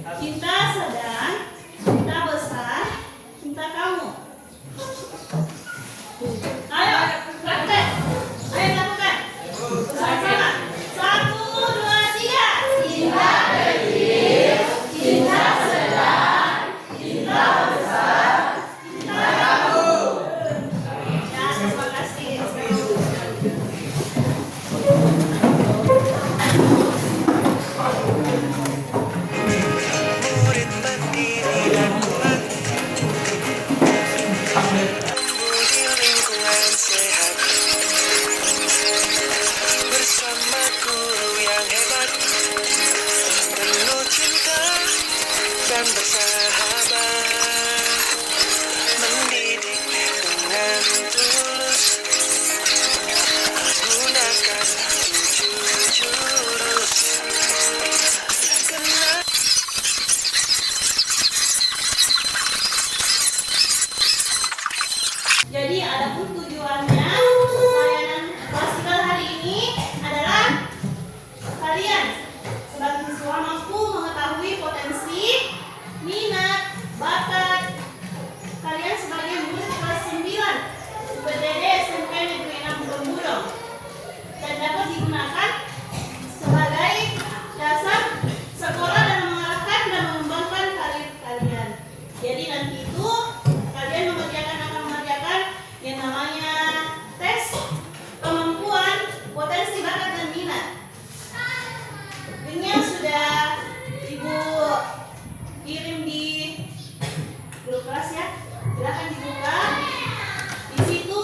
Cinta sedang, cinta besar, cinta kamu. Ayo, praktek. Ayo lakukan. Bersama-sama. 1, 2, 3. Cinta kecil, cinta sedang, cinta besar, cinta kamu. Ya, terima kasih. Bersama guru yang hebat, penuh cinta dan bersahabat, mendidik dengan tulus, gunakan 7 jurus. Jadi adapun tujuannya layanan klasikal hari ini adalah kalian sebagai siswa mampu mengetahui potensi, minat, bakat kalian sebagai murid kelas 9 UPTD SMP Negeri 6 Gemburong dan dapat digunakan sebagai dasar sekolah dan mengarahkan dan mengembangkan karir kalian. Jadi nanti itu kalian akan mengerjakan yang namanya tes kemampuan, potensi, bakat, dan minat. Linknya sudah Ibu kirim di grup kelas ya. Silakan dibuka. Di situ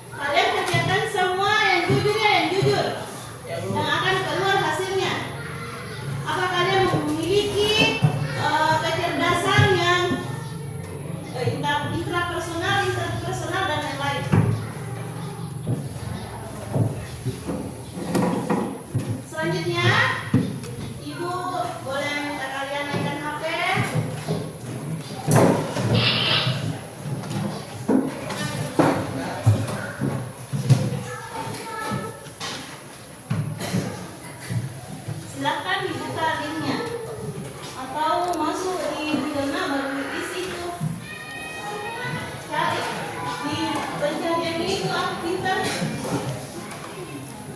kalian kerjakan semua yang jujur ya, yang jujur. Yang akan keluar hasilnya. Apakah kalian memiliki kecerdasan yang intrapersonal, interpersonal, dan lain-lain. Selanjutnya, Ibu boleh minta kalian naikkan HP. Silakan dibuka linknya atau masuk di Google baru isi itu. Cari di pencarian itu aku pintar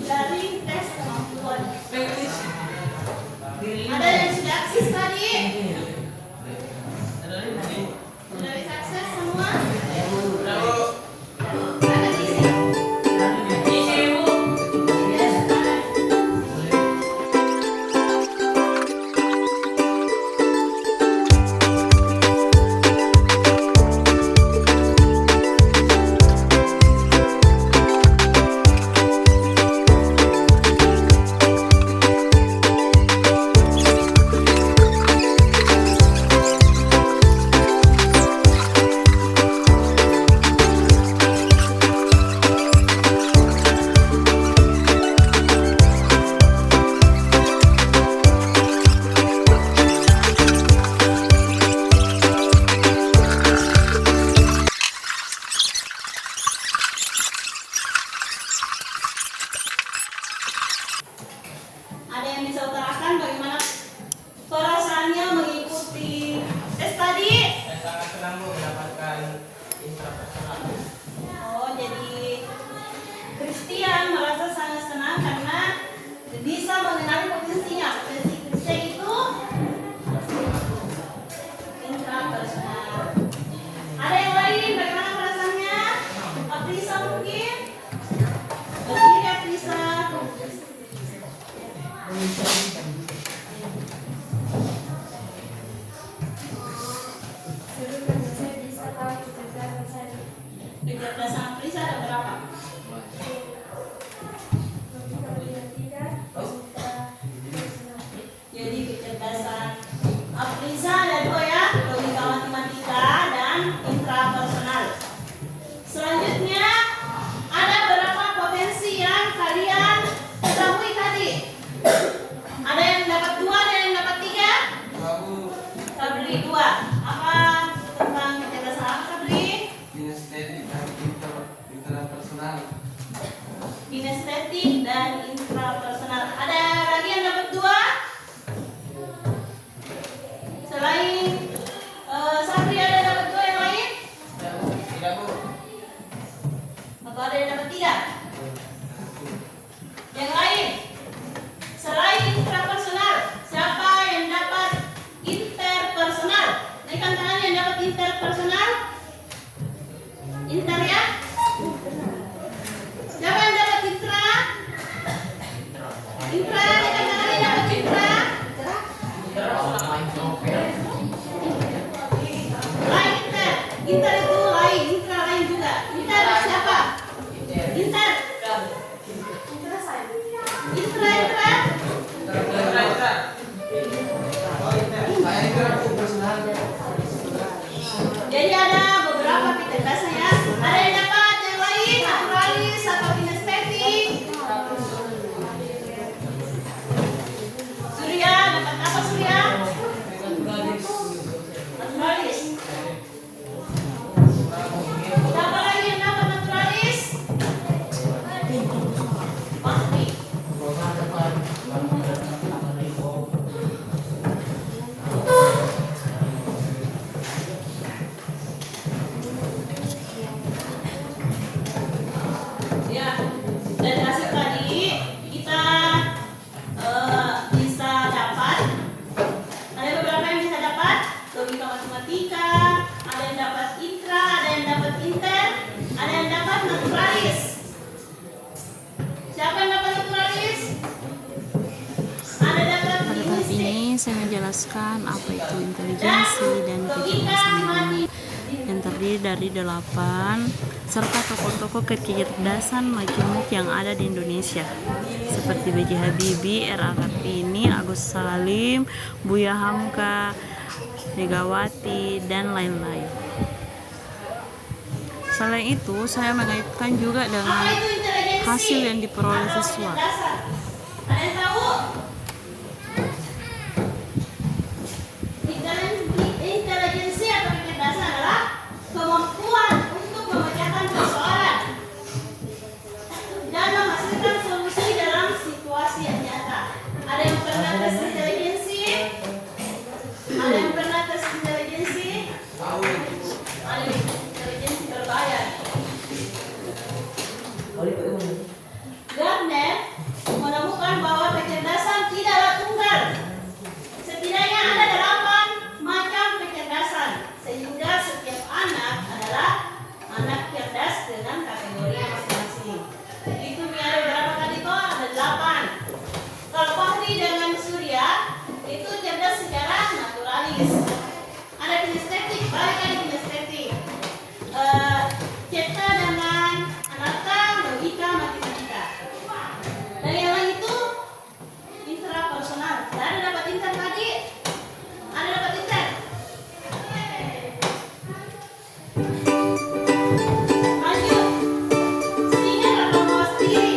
dari tes kemampuan. Ada yang sudah akses tadi? Sudah bisa akses semua? Ada di sini. Ada yang bisa utarakan bagaimana perasaannya mengikuti tes tadi? Saya sangat senang Bu mendapatkan intrapersonal. Oh, jadi Christian merasa sangat senang karena bisa mengenali potensinya. Potensi Christian itu intrapersonal. Ada yang lain? Bagaimana perasaannya? Aprisa mungkin? Berdiri Aprisa. Kecerdasan Aprisa ada berapa? saya menjelaskan apa itu intelijensi dan kecerdasan majemuk yang terdiri dari 8 serta tokoh-tokoh kecerdasan majemuk yang ada di Indonesia seperti B.J. Habibie, R.A. Kartini, Agus Salim, Buya Hamka, Megawati, dan lain-lain. Selain itu, saya mengaitkan juga dengan Apa itu intelijensi? hasil yang diperoleh Atau siswa. kecerdasan? Ada yang tahu? Intelijensi atau kecerdasan adalah kemampuan untuk memecahkan persoalan dan menghasilkan solusi dalam situasi yang nyata. Ada yang pernah tes intelijensi? Ada yang pernah tes intelijensi? Tahu. Ada intelijensi berbayar. Gardner menemukan bahwa kecerdasan tidaklah tunggal. Setidaknya ada 8 macam kecerdasan, sehingga setiap anak adalah anak cerdas dengan kategori masing-masing. Itu ada berapa tadi toh? Ada 8. Kalau Fahri dengan Surya itu cerdas secara naturalis. Ada kinestetik, balik lagi kinestetik. Cipta dengan anata, logika, matematika. Dan yang lain itu intrapersonal. Ada dapat inter tadi? Ada dapat inter? Lanjut. Sehingga dapat puas diri.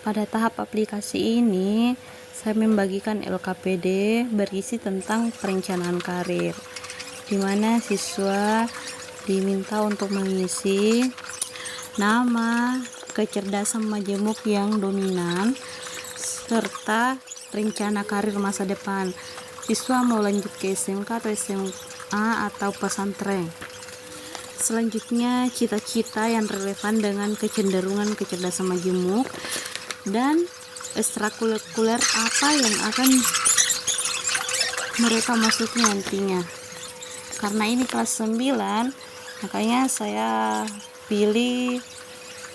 Pada tahap aplikasi ini, saya membagikan LKPD berisi tentang perencanaan karir, di mana siswa diminta untuk mengisi nama, kecerdasan majemuk yang dominan, serta rencana karir masa depan. Siswa mau lanjut ke SMK atau SMA atau pesantren. Selanjutnya, cita-cita yang relevan dengan kecenderungan kecerdasan majemuk dan ekstrakurikuler apa yang akan mereka masuki nantinya. Karena ini kelas 9, makanya saya pilih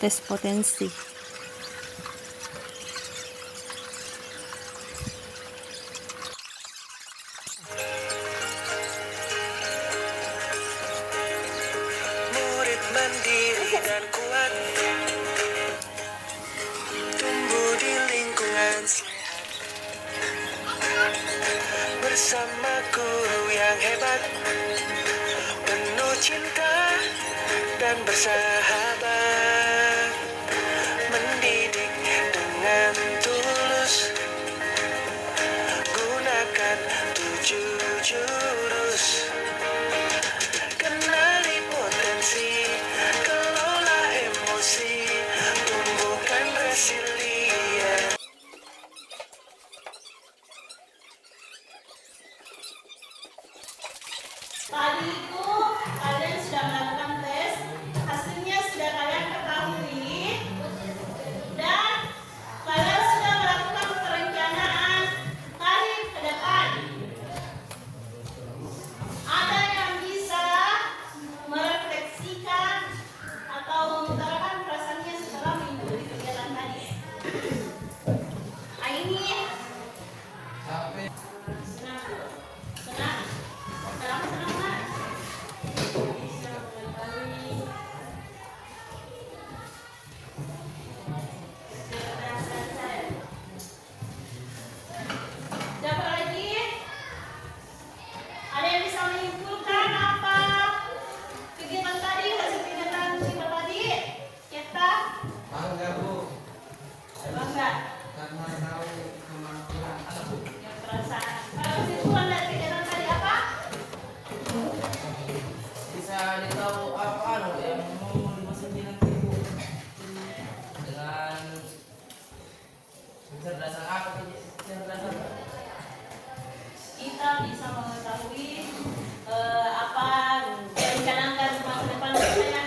tes potensi. Murid mandiri dan kuat, tumbuh di lingkungan sehat, bersama guru yang hebat, penuh cinta dan bersahabat, mendidik dengan tulus, gunakan 7 jurus. Kenali potensi, kelola emosi, tumbuhkan resilien. Tadi itu kalian sudah melakukan tes, hasilnya sudah kalian ketahui, dan kalian sudah melakukan perencanaan karir ke depan. Ada yang bisa merefleksikan atau mengutarakan perasaannya setelah mengikuti kegiatan tadi. Nah, ini Sampai senang, senang, senang, senang, senang. Siapa lagi? Ada yang bisa menyimpulkan apa kegiatan tadi, hasil kegiatan kita tadi? Kita bangga Bu, bangga. karena tahu kemampuan anak. Yang perasaan. Kalau kesimpulan dari kegiatan tadi apa? Bisa ditahu apa yang mau dimasuki nanti Bu, dengan kecerdasan apa kecerdasan? Kita bisa mengetahui apa rencanakan masa depan kita.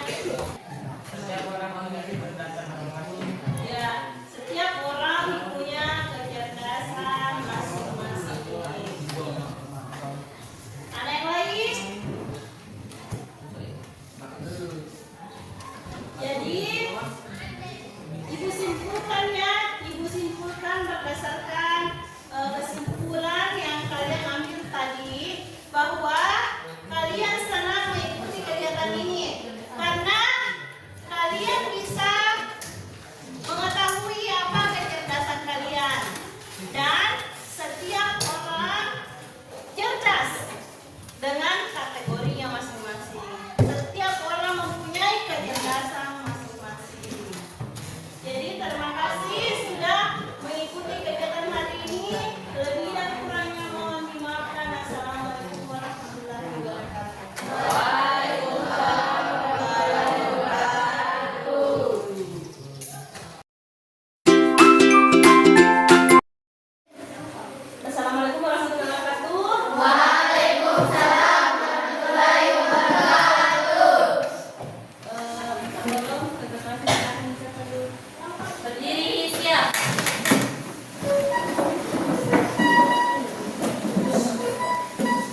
Setiap orang memiliki kecerdasan masing-masing. Ya, setiap orang siap.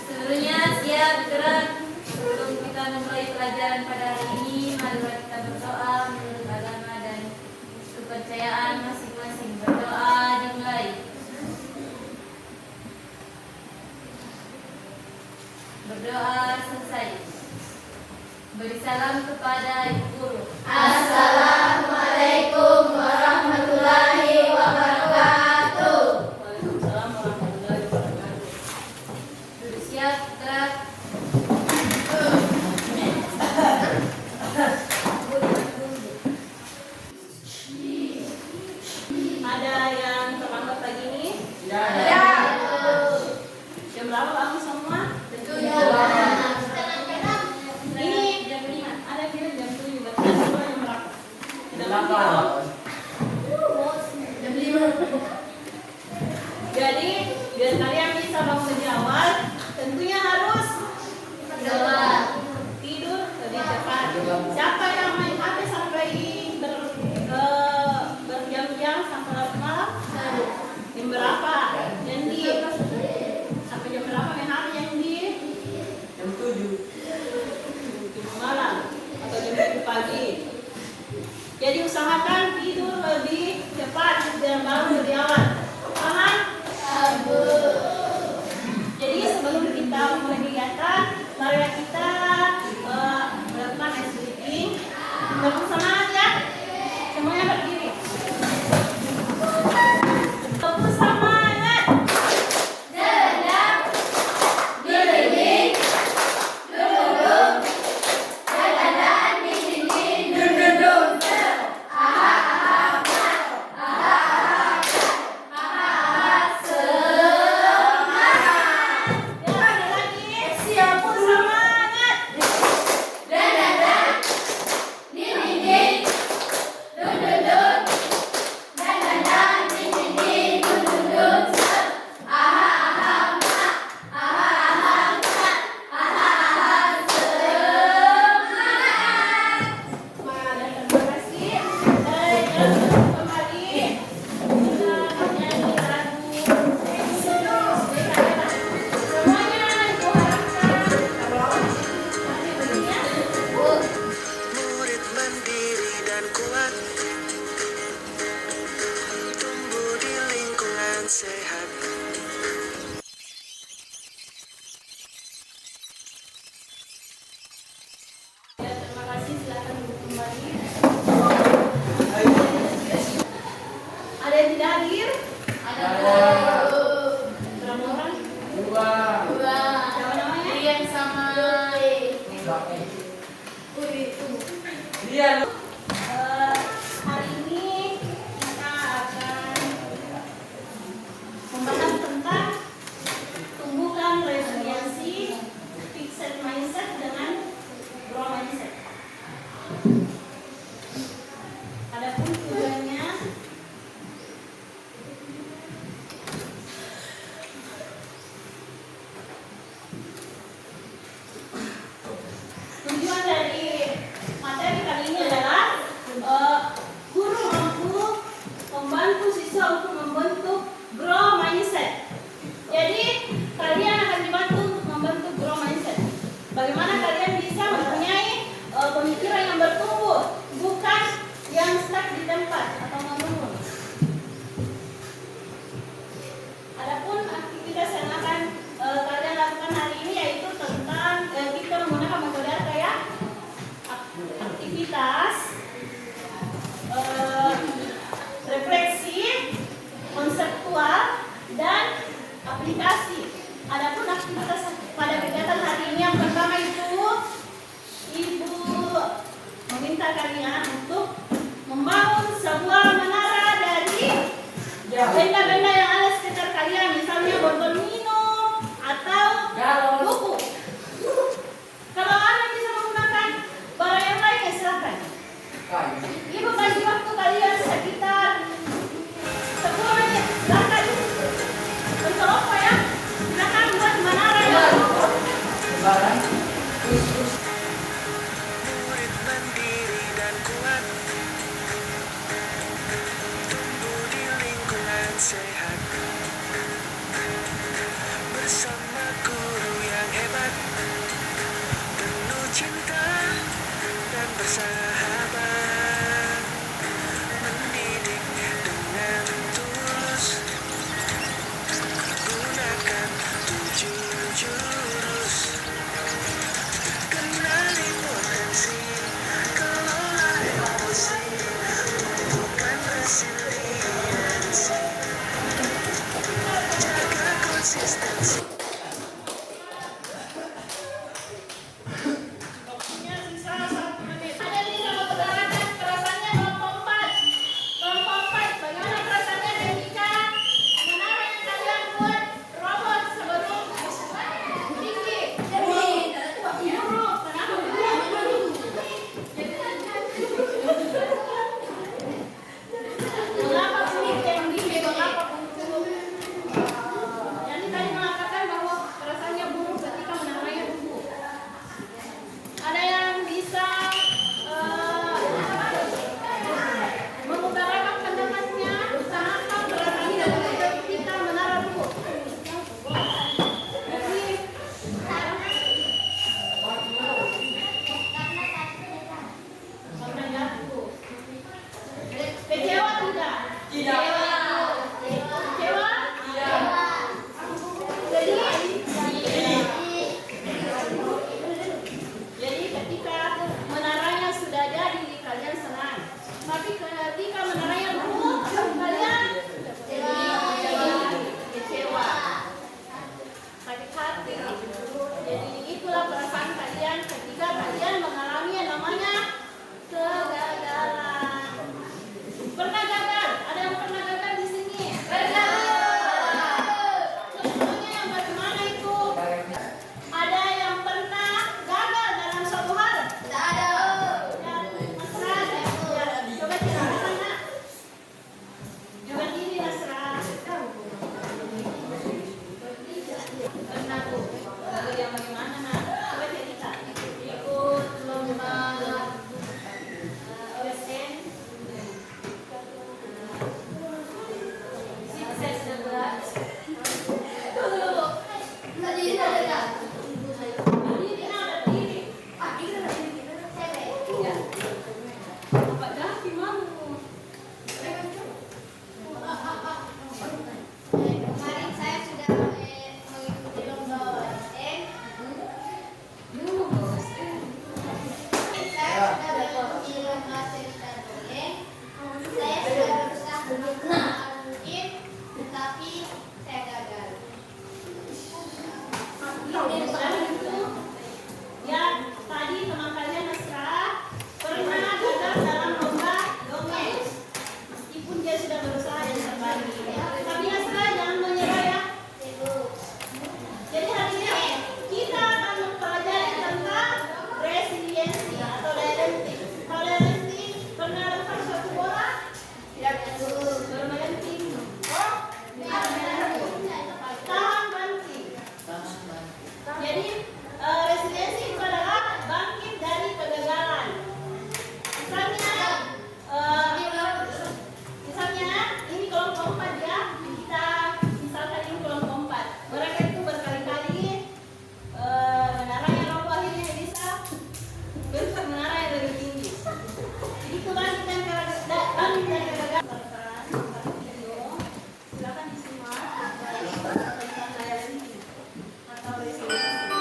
Seluruhnya siap gerak. Sebelum kita memulai pelajaran pada hari ini, marilah kita berdoa menurut agama dan kepercayaan masing-masing. Berdoa dimulai. Berdoa selesai. Beri salam kepada Ibu Guru. Assalamualaikum warahmatullahi wabarakatuh. Waalaikumsalam warahmatullahi wabarakatuh. Sudah siap, gerak. Ada yang terlambat pagi ini? Ya. Jam berapa bangun semua? Tentunya. Ini jam 5. Ada kira jam 7. Berarti semua jam berapa? Jam 5. Jadi biar kalian bisa bangun lebih awal, tentunya harus tidur lebih cepat. Siapa yang main HP sampai berjam-jam sampai larut malam? Jam berapa? Jadi sampai jam berapa main HP Yendi? Jam 7. Jam malam atau jam 7 pagi. Jadi usahakan tidur lebih cepat dan bangun lebih awal. Paham? Jadi sebelum kita mulai kegiatan, marilah kita melakukan ice breathing. Bersemangat ya. Semuanya berdiri. Bersemangat. Ya, ada lagi. Siap semangat. Terima kasih. Kembali kita menyanyi lagu. Semuanya ibu harapkan. Murid mandiri dan kuat, tumbuh di lingkungan sehat. Ya, terima kasih. Silakan duduk kembali. Ada yang tidak hadir? Berapa orang? 2. Siapa namanya? Rian sama Dia. Hari ini kita akan membahas tentang tumbuhkan resiliensi fixed mindset dengan growth mindset. Adapun tujuannya tujuan dari materi kali ini adalah guru mampu membantu siswa untuk membentuk growth mindset. Jadi kalian akan dibantu untuk membentuk growth mindset. Bagaimana kalian bisa mempunyai pemikiran yang bertumbuh, bukan yang stuck di tempat atau menurun. Adapun aktivitas yang akan kalian lakukan hari ini yaitu tentang kita menggunakan metode apa ya? Aktivitas refleksi, konseptual, dan aplikasi. Adapun aktivitas pada kegiatan hari ini yang pertama itu Ibu meminta kalian untuk membangun sebuah menara dari benda-benda yang ada sekitar kalian, misalnya botol minum atau buku. Kalau Anda bisa menggunakan barang yang lain, ya silakan. Ibu kasih waktu kalian sekitar 10 menit. Silakan. Untuk apa ya? Silakan buat menara yang Murid mandiri dan kuat, sehat. Bersama guru yang hebat, penuh cinta dan bersahabat, mendidik dengan tulus, gunakan 7 jurus, kenali potensi, kelola emosi, tumbuhkan resiliensi, jaga konsistensi. Waktunya sisa 1 menit. Ada nih sama perasaannya kelompok 4. Kelompok 4, bagaimana perasaannya ketika menara yang kalian buat robot sebelum tinggi? Buruk. Kenapa buruk? Mengapa buruk yang tinggi? Mengapa buruk? Yani tadi mengatakan bahwa perasaannya buruk ketika menaranya buruk. Ada yang bisa mengutarakan pendapatnya kenapa perasaannya buruk ketika menara buruk? Jadi, karena jatuh. Kecewa tidak? Kecewa? Jadi ketika menaranya sudah jadi kalian senang, tapi ketika menaranya buruk kalian kecewa, sakit hati. Jadi itulah perasaan kalian ketika kalian mengalami yang namanya kegagalan. Pernah gagal? Ada yang pernah gagal di sini? Contohnya yang bagaimana itu? Ada yang pernah gagal dalam suatu hal? Ya, Nasra, ya, coba ceritakan, Nak. Coba diri, Nasra. Pernah tuh, gagal yang bagaimana, Nak? Coba cerita. Ikut lomba OSN. Saya sudah berat. Kemarin saya sudah mengikuti lomba OSN. Saya sudah mengikuti lomba cerita dongeng. Saya sudah berusaha semaksimal mungkin, tetapi saya gagal. Ya, tadi teman kalian Nasra pernah gagal dalam lomba dongeng. Meskipun dia sudah berusaha yang terbaik. Tapi Nasra jangan menyerah ya. Jadi hari ini kita akan mempelajari tentang resiliensi atau daya lenting. Kalau daya lenting pernah lempar suatu bola? Tidak betul. Bermain tim. Oh, tahan banting. Jadi resiliensi itu adalah bangkit dari kegagalan. Misalnya ini kelompok 4 ya. Kita misalkan ini kelompok 4. Mereka itu berkali-kali menara yang roboh akhirnya bisa bentuk menara yang lebih tinggi. Jadi kebangkitan dari kegagalan. Silakan disimak tentang daya lenting atau resiliensi.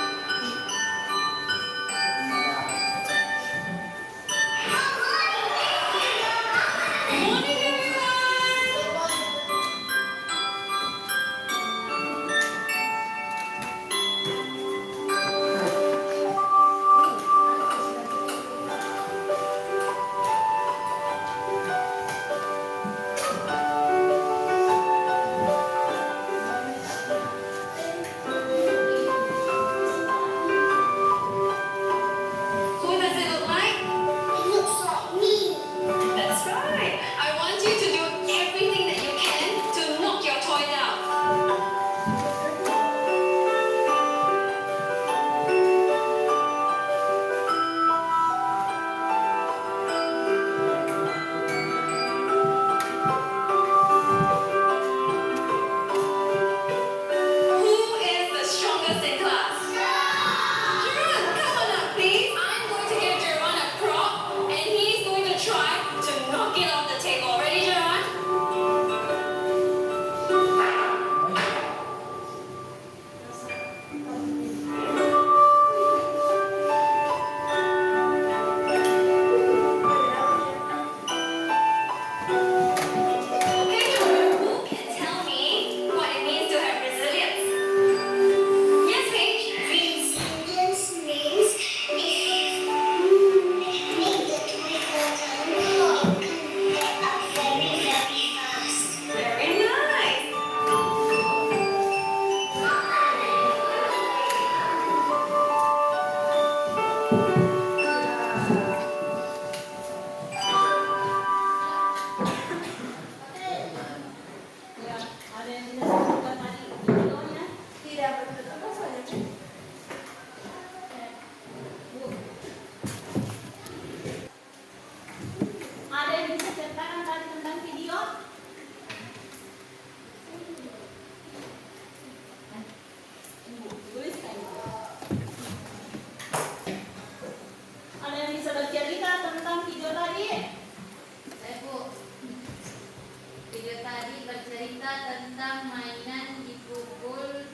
bercerita tentang mainan dipukul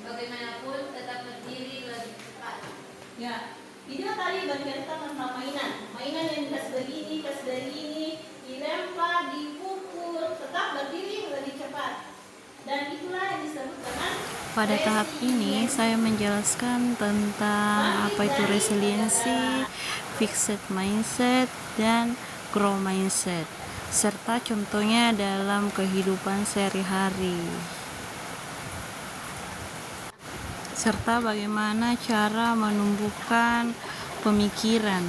bagaimanapun tetap berdiri lebih cepat. Ya, video tadi bercerita tentang mainan. Mainan yang dikasih begini, dilempar, dipukul, tetap berdiri lebih cepat. Dan itulah yang disebut dengan Pada tahap ini saya menjelaskan tentang apa itu resiliensi, fixed mindset, dan growth mindset, serta contohnya dalam kehidupan sehari-hari, serta bagaimana cara menumbuhkan pemikiran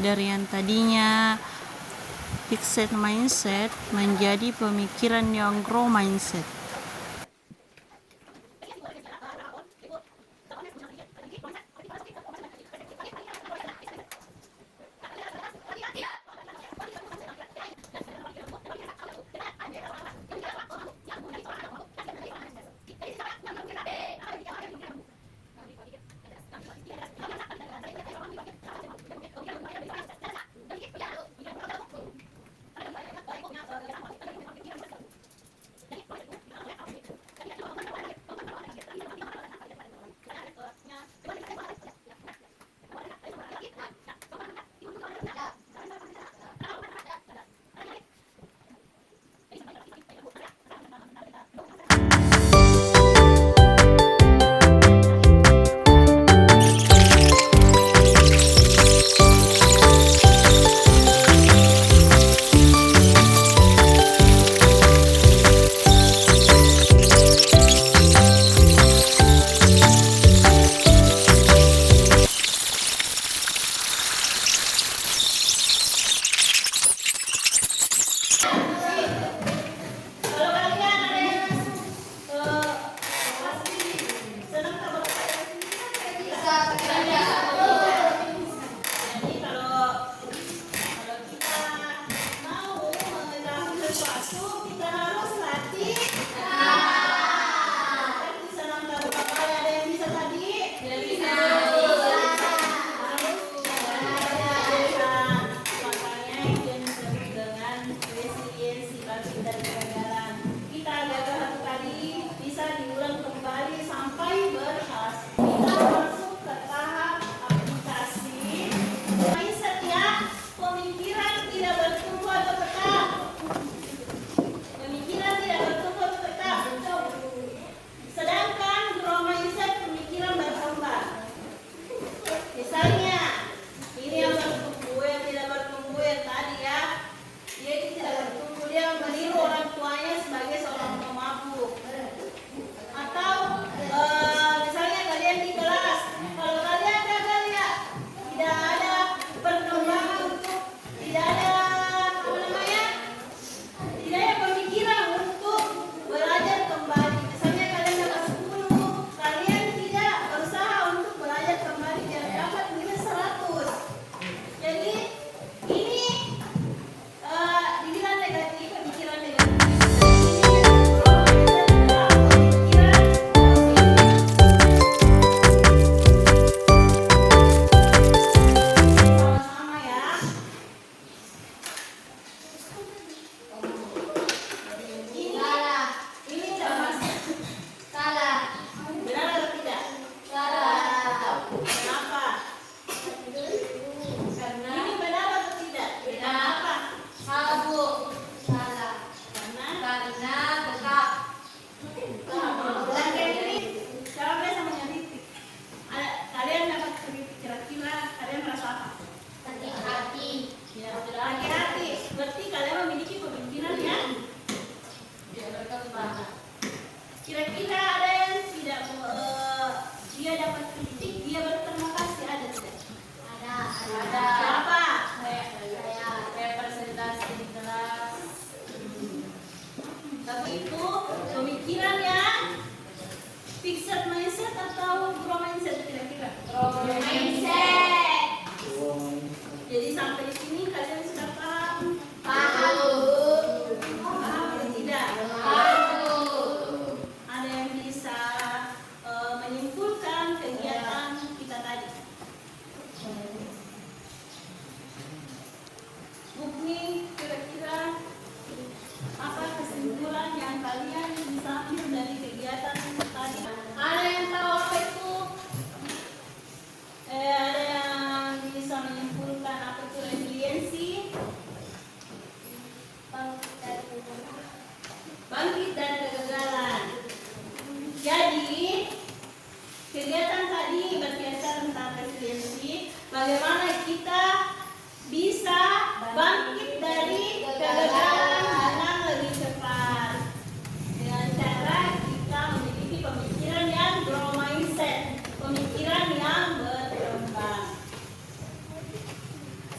dari yang tadinya fixed mindset menjadi pemikiran yang growth mindset. kalau kalian ada yang pasti senang kalau kalian Bisa bekerja. Jadi kalau kita mau mengetahui sesuatu, kita harus latih. Kan senang kalau ada yang bisa tadi? Bisa. Makanya itu yang disebut dengan resiliensi bangkit dari kegagalan. Kita gagal satu kali bisa diulang kembali sampai berhasil. Kita masuk ke tahap aplikasi. Mindset ya, pemikiran tidak bertumbuh atau tetap. Pemikiran tidak bertumbuh atau tetap. Sedangkan growth mindset pemikiran berkembang. Misalnya, ini yang bertumbuh, yang tidak bertumbuh yang tadi ya. Dia itu tidak bertumbuh, dia meniru orang tuanya sebagai seorang pemabuk. Atau misalnya kalian di kelas, kalau kalian gagal ya, tidak ada perkembangan untuk, tidak ada apa namanya, tidak ada pemikiran untuk belajar kembali. Misalnya kalian dapat 10, kalian tidak berusaha untuk belajar kembali dan dapat nilai 100. Jadi ini dibilang negatif, pemikiran negatif. Sama-sama ya. Salah. Ini jelas. Salah. Benar atau tidak? Salah. Kenapa? Karena Ini benar atau tidak? Kenapa? salah Bu. Salah. Karena Tetap. dan kayak gini, cara biasa menyelidik. Kalian dapat kritik, kira-kira kalian merasa apa? Sakit hati. Ya, hati-hati. Berarti kalian memiliki pemikiran yang Berkembang. kira-kira ada yang tidak dia dapat kritik, dia berterima kasih, ada tidak? Ada. Ada. Siapa? Kayak presentasi di kelas. Tapi itu pemikiran yang fixed mindset atau growth mindset kira-kira? Mindset. Jadi sampai di sini kalian sudah paham? Paham. Paham atau tidak? Paham. Ada yang bisa menyimpulkan kegiatan kita tadi? Bukni kira-kira bangkit dari kegagalan. Jadi kegiatan tadi berkaitan tentang resiliensi, bagaimana kita bisa bangkit dari kegagalan dengan lebih cepat dengan cara kita memiliki pemikiran yang growth mindset, pemikiran yang berkembang.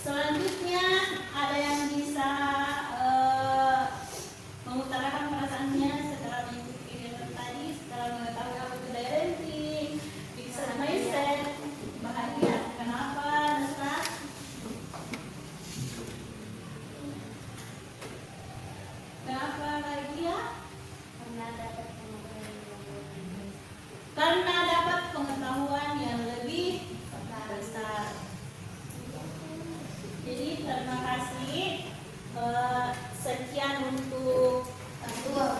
Selanjutnya ada yang bisa mengutarakan perasaannya setelah mengikuti kegiatan tadi, setelah mengetahui apa itu parenting, fixed mindset, bahagia. Kenapa, Nesta? Kenapa lagi ya? Karena dapat pengetahuan yang lebih besar. Jadi terima kasih. Sekian untuk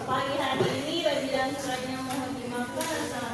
pagi hari ini. Bagi yang kurangnya mohon dimaafkan.